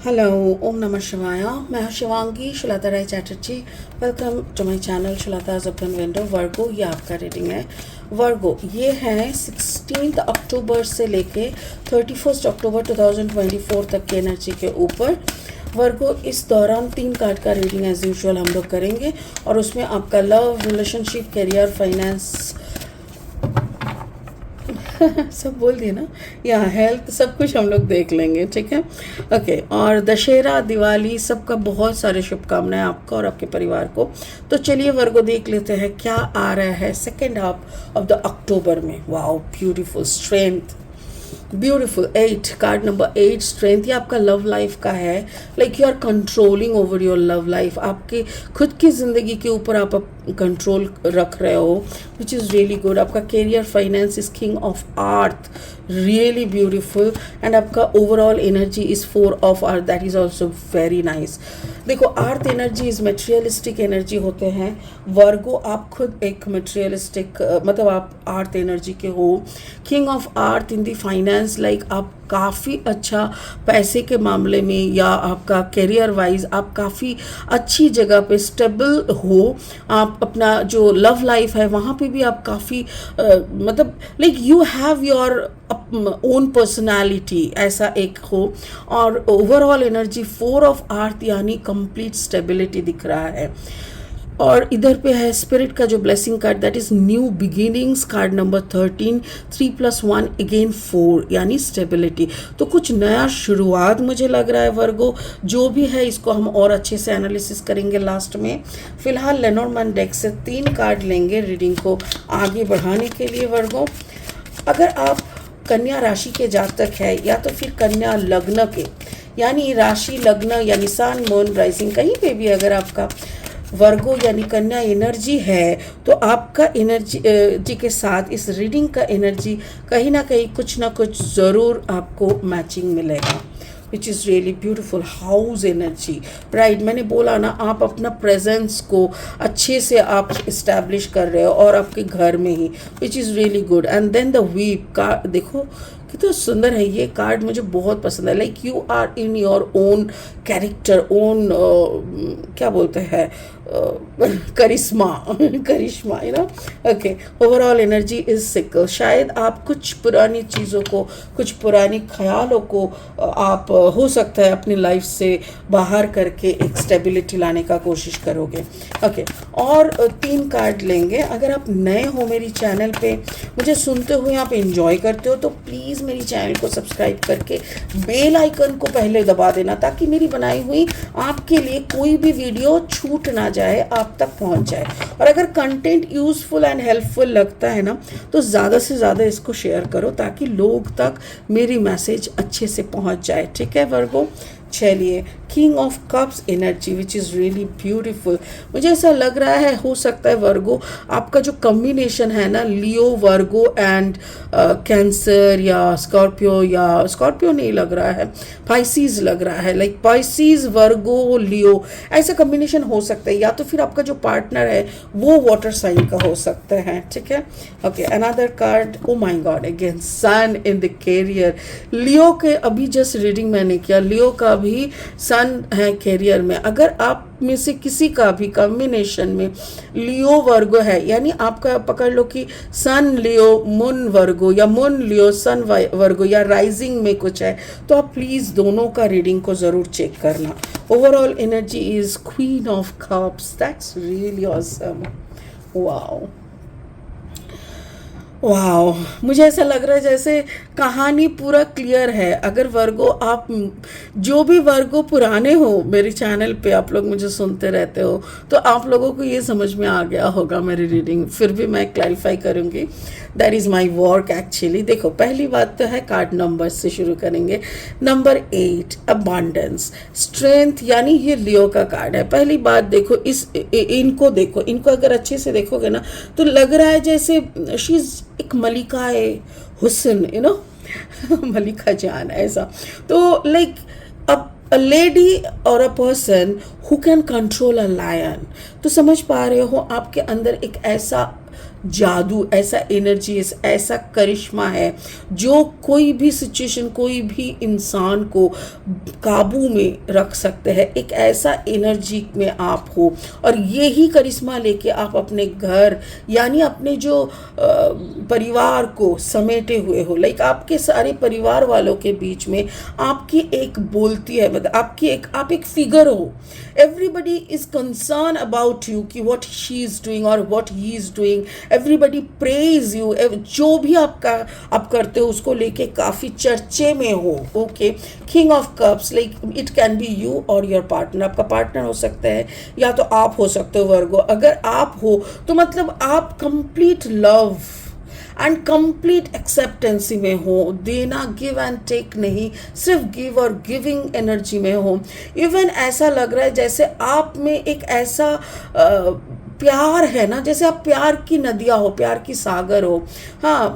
Hello, ओम नमः शिवाय। मैं हूं Shivangi Shulta Rai Chatterjee. Welcome to my channel Shulta's open window. Virgo, ये आपका रीडिंग है। वर्गो, ये है 16 अक्टूबर से लेके 31 अक्टूबर 2024 तक की एनर्जी के ऊपर। वर्गो, इस दौरान 3 कार्ड का रीडिंग एज यूजुअल हम लोग करेंगे और उसमें आपका लव, रिलेशनशिप, करियर, फाइनेंस सब बोल दिए ना, या हेल्थ, सब कुछ हम लोग देख लेंगे, ठीक है। ओके, और दशहरा, दिवाली, सबका बहुत सारे शुभकामनाएं आपको और आपके परिवार को। तो चलिए वर्गो देख लेते हैं क्या आ रहा है second half of the October में। Wow, beautiful, strength, beautiful. 8 card number 8, strength. ये आपका लव लाइफ का है। Like you are controlling over your love life. आपके खुद की ज़िंदगी के ऊपर आप कंट्रोल रख रहे हो, विच इज़ रियली गुड। आपका career, finance is king of earth, really beautiful. And आपका overall energy is 4 of earth, that is also very nice. देखो, earth energy is materialistic energy होते हैं। वर्गो, आप खुद एक मटेरियलिस्टिक मतलब आप अर्थ एनर्जी के हो। King of earth in the finance, like आप काफ़ी अच्छा पैसे के मामले में या आपका करियर वाइज आप काफ़ी अच्छी जगह पे स्टेबल हो। आप अपना जो लव लाइफ है वहाँ पे भी आप काफ़ी मतलब like you have your own personality, ऐसा एक हो। और ओवरऑल एनर्जी 4 ऑफ अर्थ यानी कंप्लीट स्टेबिलिटी दिख रहा है। और इधर पे है स्पिरिट का जो blessing card, that is new beginnings, card number 13, 3 + 1 again 4 यानी स्टेबिलिटी। तो कुछ नया शुरुआत मुझे लग रहा है वर्गो। जो भी है इसको हम और अच्छे से एनालिसिस करेंगे लास्ट में। फिलहाल लेनोर्मैन डेक से 3 कार्ड लेंगे रीडिंग को आगे बढ़ाने के लिए वर्गो। अगर आप कन्या राशि के जातक है या तो फिर कन्या लग्न के, यानी राशि लग्न यानी सन मून राइजिंग, कहीं पे भी अगर आपका वर्गो यानी कन्या एनर्जी है तो आपका एनर्जी जी के साथ इस रीडिंग का एनर्जी कहीं ना कहीं कुछ ना कुछ ज़रूर आपको मैचिंग मिलेगा, विच is really beautiful. House energy, right, मैंने बोला ना, आप अपना प्रेजेंस को अच्छे से आप इस्टेब्लिश कर रहे हो और आपके घर में ही, which is really good. And then the वीप का देखो कितना सुंदर है ये कार्ड, मुझे बहुत पसंद है। Like you are in your own character, own क्या बोलते हैं, करिश्मा करिश्मा, you know. Okay, overall energy is सिकल। शायद आप कुछ पुरानी चीज़ों को, कुछ पुरानी ख्यालों को आप हो सकता है अपनी लाइफ से बाहर करके एक स्टेबिलिटी लाने का कोशिश करोगे। ओके, और 3 कार्ड लेंगे। अगर आप नए हो मेरी चैनल पे, मुझे सुनते हुए आप एंजॉय करते हो, तो प्लीज़ मेरी चैनल को सब्सक्राइब करके बेल आइकन को पहले दबा देना, ताकि मेरी बनाई हुई आपके लिए कोई भी वीडियो छूट ना जाए, आप तक पहुंच जाए। और अगर कंटेंट यूजफुल एंड हेल्पफुल लगता है ना, तो ज़्यादा से ज़्यादा इसको शेयर करो ताकि लोग तक मेरी मैसेज अच्छे से पहुंच जाए, ठीक है वर्गो। चलिए, king of cups energy, which is really beautiful. मुझे ऐसा लग रहा है, हो सकता है वर्गो आपका जो कम्बिनेशन है ना, लियो वर्गो एंड कैंसर या स्कॉर्पियो नहीं लग रहा है, पाइसीज लग रहा है। लाइक पाइसीज वर्गो लियो, ऐसा कम्बिनेशन हो सकता है। या तो फिर आपका जो पार्टनर है वो वाटर साइन का हो सकता है, ठीक है। Okay, another card, oh my god, again sun in the career. Leo के अभी जस्ट रीडिंग मैंने किया, लियो का भी सन है कैरियर में। अगर आप में से किसी का भी कॉम्बिनेशन में लियो वर्गो है, यानी आपका पकड़ लो कि सन लियो मून वर्गो या मून लियो सन वर्गो या राइजिंग में कुछ है, तो आप प्लीज़ दोनों का रीडिंग को ज़रूर चेक करना। Overall energy is queen of cups, that's really awesome. Wow वाह, मुझे ऐसा लग रहा है जैसे कहानी पूरा क्लियर है। अगर वर्गो आप जो भी वर्गो पुराने हो मेरे चैनल पे, आप लोग मुझे सुनते रहते हो, तो आप लोगों को ये समझ में आ गया होगा मेरी रीडिंग। फिर भी मैं क्लैरिफाई करूँगी, that is my work actually. देखो, पहली बात तो है कार्ड नंबर से शुरू करेंगे। नंबर 8, अबांडेंस, स्ट्रेंथ, यानी ये लियो का कार्ड है। पहली बात देखो, इनको देखो, इनको अगर अच्छे से देखोगे ना, तो लग रहा है जैसे शी इज़ एक मलिका है हुसन, यू नो मलिका जान, ऐसा। तो लाइक अब अ लेडी और a person who can control a lion, तो समझ पा रहे हो आपके अंदर एक ऐसा जादू, ऐसा एनर्जी, ऐसा करिश्मा है जो कोई भी सिचुएशन, कोई भी इंसान को काबू में रख सकते हैं। एक ऐसा एनर्जी में आप हो, और यही करिश्मा लेके आप अपने घर यानी अपने जो परिवार को समेटे हुए हो। लाइक आपके सारे परिवार वालों के बीच में आपकी एक बोलती है, मतलब आप एक फिगर हो। Everybody is concern about you कि व्हाट शी इज डूइंग और what he is doing. Everybody praise you, जो भी आप करते हो उसको लेके काफ़ी चर्चे में हो। Okay, king of cups, like it can be you और योर पार्टनर। आपका पार्टनर हो सकता है या तो आप हो सकते हो वर्गो। अगर आप हो तो मतलब आप कंप्लीट लव एंड कंप्लीट एक्सेप्टेंसी में हो, देना गिव एंड टेक नहीं, सिर्फ गिव और गिविंग एनर्जी में हो। इवन ऐसा लग रहा है जैसे आप में एक ऐसा प्यार है ना, जैसे आप प्यार की नदियाँ हो, प्यार की सागर हो। हाँ,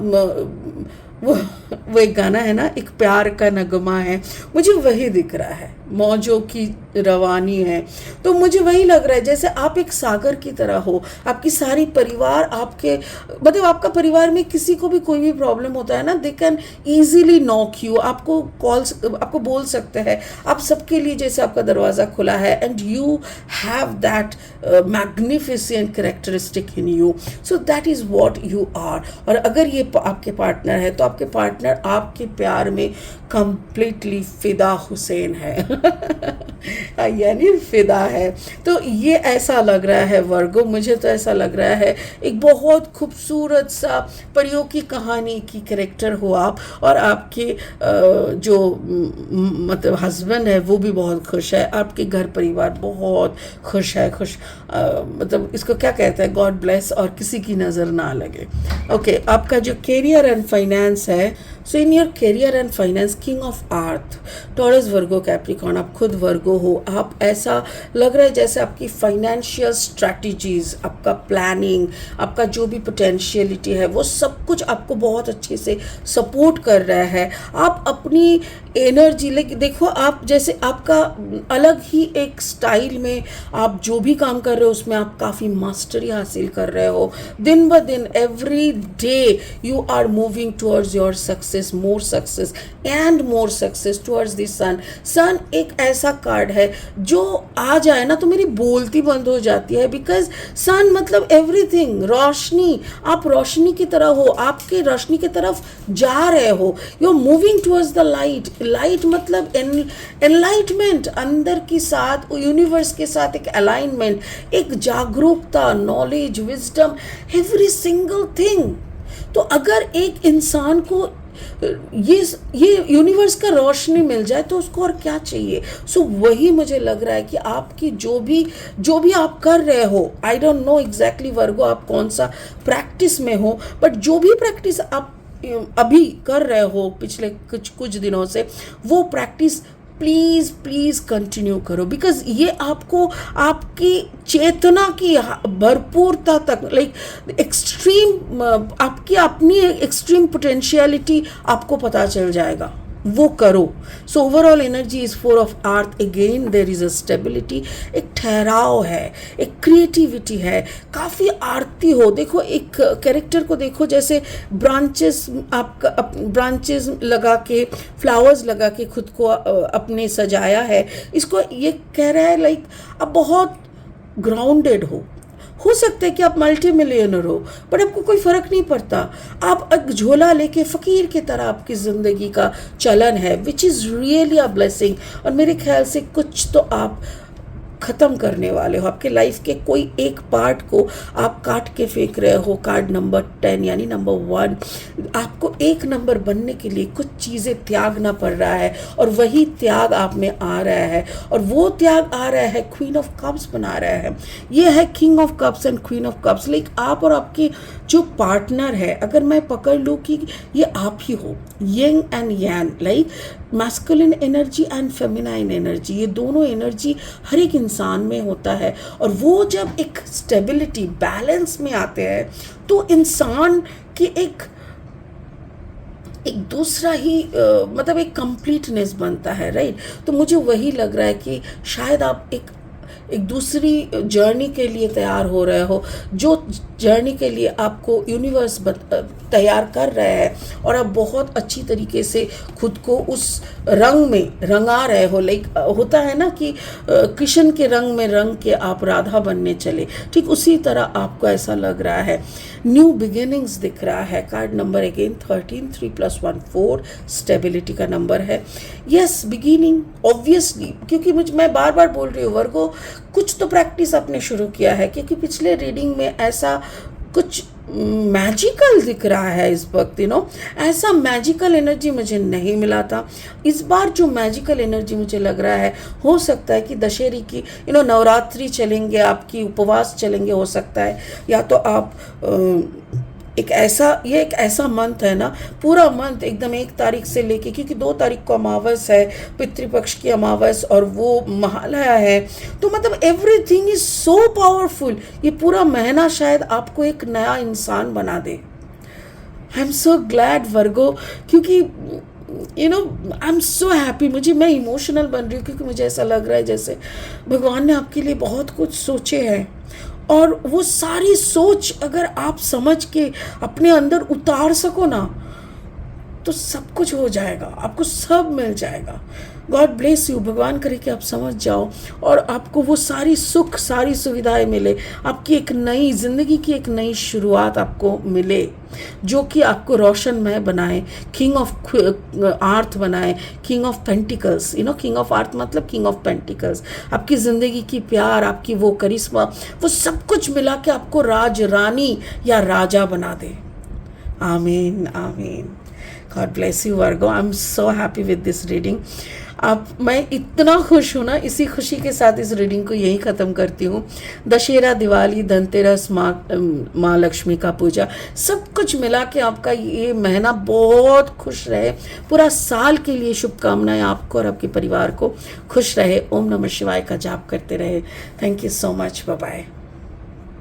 वो एक गाना है ना, एक प्यार का नगमा है, मुझे वही दिख रहा है, मौजों की रवानी है। तो मुझे वही लग रहा है जैसे आप एक सागर की तरह हो। आपकी सारी परिवार आपके, मतलब आपका परिवार में किसी को भी कोई भी प्रॉब्लम होता है ना, they can easily knock you, आपको बोल सकते हैं। आप सबके लिए जैसे आपका दरवाज़ा खुला है, and you have that magnificent characteristic in you. So that is what you are. और अगर ये आपके पार्टनर है तो आपके पार्टनर आपके प्यार में कंप्लीटली फिदा हुसैन है यानी फिदा है। तो ये ऐसा लग रहा है वर्गो, मुझे तो ऐसा लग रहा है एक बहुत खूबसूरत सा परियों की कहानी की कैरेक्टर हो आप, और आपके जो मतलब हस्बैंड है वो भी बहुत खुश है, आपके घर परिवार बहुत खुश है, मतलब इसको क्या कहते हैं, गॉड ब्लेस, और किसी की नज़र ना लगे। ओके, आपका जो कैरियर एंड फाइनेंस है, so in your career and finance, king of earth, Taurus, Virgo, Capricorn, आप खुद वर्गो हो। आप ऐसा लग रहा है जैसे आपकी फाइनेंशियल स्ट्रैटेजीज, आपका प्लानिंग, आपका जो भी पोटेंशियलिटी है वो सब कुछ आपको बहुत अच्छे से सपोर्ट कर रहा है। आप अपनी एनर्जी, लाइक देखो, आप जैसे आपका अलग ही एक स्टाइल में आप जो भी काम कर रहे हो उसमें आप काफ़ी मास्टरी हासिल कर रहे हो। दिन ब दिन, every day you are moving towards your success, more success and more success towards the sun. Sun एक ऐसा कार्ड है जो आ जाए ना तो मेरी बोलती बंद हो जाती है, बिकॉज सन मतलब एवरीथिंग, रोशनी। आप रोशनी की तरह हो, आपके रोशनी की तरफ जा रहे हो, you are moving towards the light. Light मतलब एनलाइटमेंट, अंदर के साथ, यूनिवर्स के साथ एक अलाइनमेंट, एक जागरूकता, knowledge, wisdom, every single thing. तो अगर एक इंसान को ये यूनिवर्स का रोशनी मिल जाए तो उसको और क्या चाहिए। सो वही मुझे लग रहा है कि आपकी जो भी आप कर रहे हो, आई डोंट नो एग्जैक्टली वर्गो आप कौन सा प्रैक्टिस में हो, बट जो भी प्रैक्टिस आप अभी कर रहे हो पिछले कुछ दिनों से, वो प्रैक्टिस प्लीज़ कंटिन्यू करो, बिकॉज ये आपको आपकी चेतना की भरपूरता तक, लाइक एक्सट्रीम, आपकी अपनी एक्सट्रीम पोटेंशियलिटी आपको पता चल जाएगा, वो करो। So overall energy is 4 of earth. Again there is a stability, एक ठहराव है, एक क्रिएटिविटी है, काफ़ी आरती हो। देखो एक कैरेक्टर को देखो, जैसे ब्रांचेस, आपका ब्रांचेस लगा के, फ्लावर्स लगा के खुद को अपने सजाया है। इसको ये कह रहा है लाइक आप बहुत ग्राउंडेड हो सकता है कि आप मल्टी मिलियनर हो, पर आपको कोई फ़र्क नहीं पड़ता। आप एक झोला लेके फ़कीर की तरह आपकी ज़िंदगी का चलन है, विच इज़ रियली अ ब्लेसिंग। और मेरे ख्याल से कुछ तो आप ख़त्म करने वाले हो, आपके लाइफ के कोई एक पार्ट को आप काट के फेंक रहे हो। कार्ड नंबर 10 यानी नंबर 1, आपको एक नंबर बनने के लिए कुछ चीज़ें त्यागना पड़ रहा है, और वही त्याग आप में आ रहा है, और वो त्याग आ रहा है क्वीन ऑफ कप्स बना रहा है। ये है king of cups and queen of cups. Like आप और आपके जो पार्टनर है, अगर मैं पकड़ लूँ कि ये आप ही हो, यंग एंड यान, like masculine energy and feminine energy, ये दोनों एनर्जी हर एक इंसान में होता है। और वो जब एक स्टेबिलिटी, बैलेंस में आते हैं तो इंसान की एक दूसरा ही मतलब एक कंप्लीटनेस बनता है, राइट। तो मुझे वही लग रहा है कि शायद आप एक दूसरी जर्नी के लिए तैयार हो रहे हो, जो जर्नी के लिए आपको यूनिवर्स तैयार कर रहा है और आप बहुत अच्छी तरीके से खुद को उस रंग में रंगा रहे हो। लाइक होता है ना कि कृष्ण के रंग में रंग के आप राधा बनने चले, ठीक उसी तरह आपको ऐसा लग रहा है। न्यू बिगिनिंग्स दिख रहा है। कार्ड नंबर अगेन 13, 3 + 1 4, स्टेबिलिटी का नंबर है। यस, बिगिनिंग ऑब्वियसली, क्योंकि मैं बार बार बोल रही हूँ वर्गो, कुछ तो प्रैक्टिस आपने शुरू किया है, क्योंकि पिछले रीडिंग में ऐसा कुछ मैजिकल दिख रहा है इस वक्त। ऐसा मैजिकल एनर्जी मुझे नहीं मिला था। इस बार जो मैजिकल एनर्जी मुझे लग रहा है, हो सकता है कि दशहरे की नवरात्रि चलेंगे, आपकी उपवास चलेंगे, हो सकता है, या तो आप एक ऐसा मंथ है ना, पूरा मंथ एकदम 1 तारीख से लेके, क्योंकि 2 तारीख को अमावस है, पितृपक्ष की अमावस, और वो महालया है, तो मतलब एवरीथिंग इज सो पावरफुल। ये पूरा महीना शायद आपको एक नया इंसान बना दे। आई एम सो ग्लैड वर्गो, क्योंकि आई एम सो हैप्पी। मैं इमोशनल बन रही हूँ, क्योंकि मुझे ऐसा लग रहा है जैसे भगवान ने आपके लिए बहुत कुछ सोचे हैं, और वो सारी सोच अगर आप समझ के अपने अंदर उतार सको ना, तो सब कुछ हो जाएगा, आपको सब मिल जाएगा। God bless you. भगवान करे कि आप समझ जाओ और आपको वो सारी सुख, सारी सुविधाएं मिले, आपकी एक नई जिंदगी की एक नई शुरुआत आपको मिले, जो कि आपको रोशनमय बनाए, किंग ऑफ आर्थ बनाए, king of pentacles. King of आर्थ मतलब किंग ऑफ पेंटिकल्स। आपकी ज़िंदगी की प्यार, आपकी वो करिश्मा, वो सब कुछ मिला के आपको राज रानी या राजा बना दे। आमीन, आमीन। God bless you Virgo. I am so happy with this reading. मैं इतना खुश हूँ ना, इसी खुशी के साथ इस रीडिंग को यहीं ख़त्म करती हूँ। दशहरा, दिवाली, धनतेरस, माँ लक्ष्मी का पूजा, सब कुछ मिला के आपका ये महीना बहुत खुश रहे। पूरा साल के लिए शुभकामनाएं आपको और आपके परिवार को। खुश रहे। ओम नमः शिवाय का जाप करते रहे। Thank you so much. Bye bye.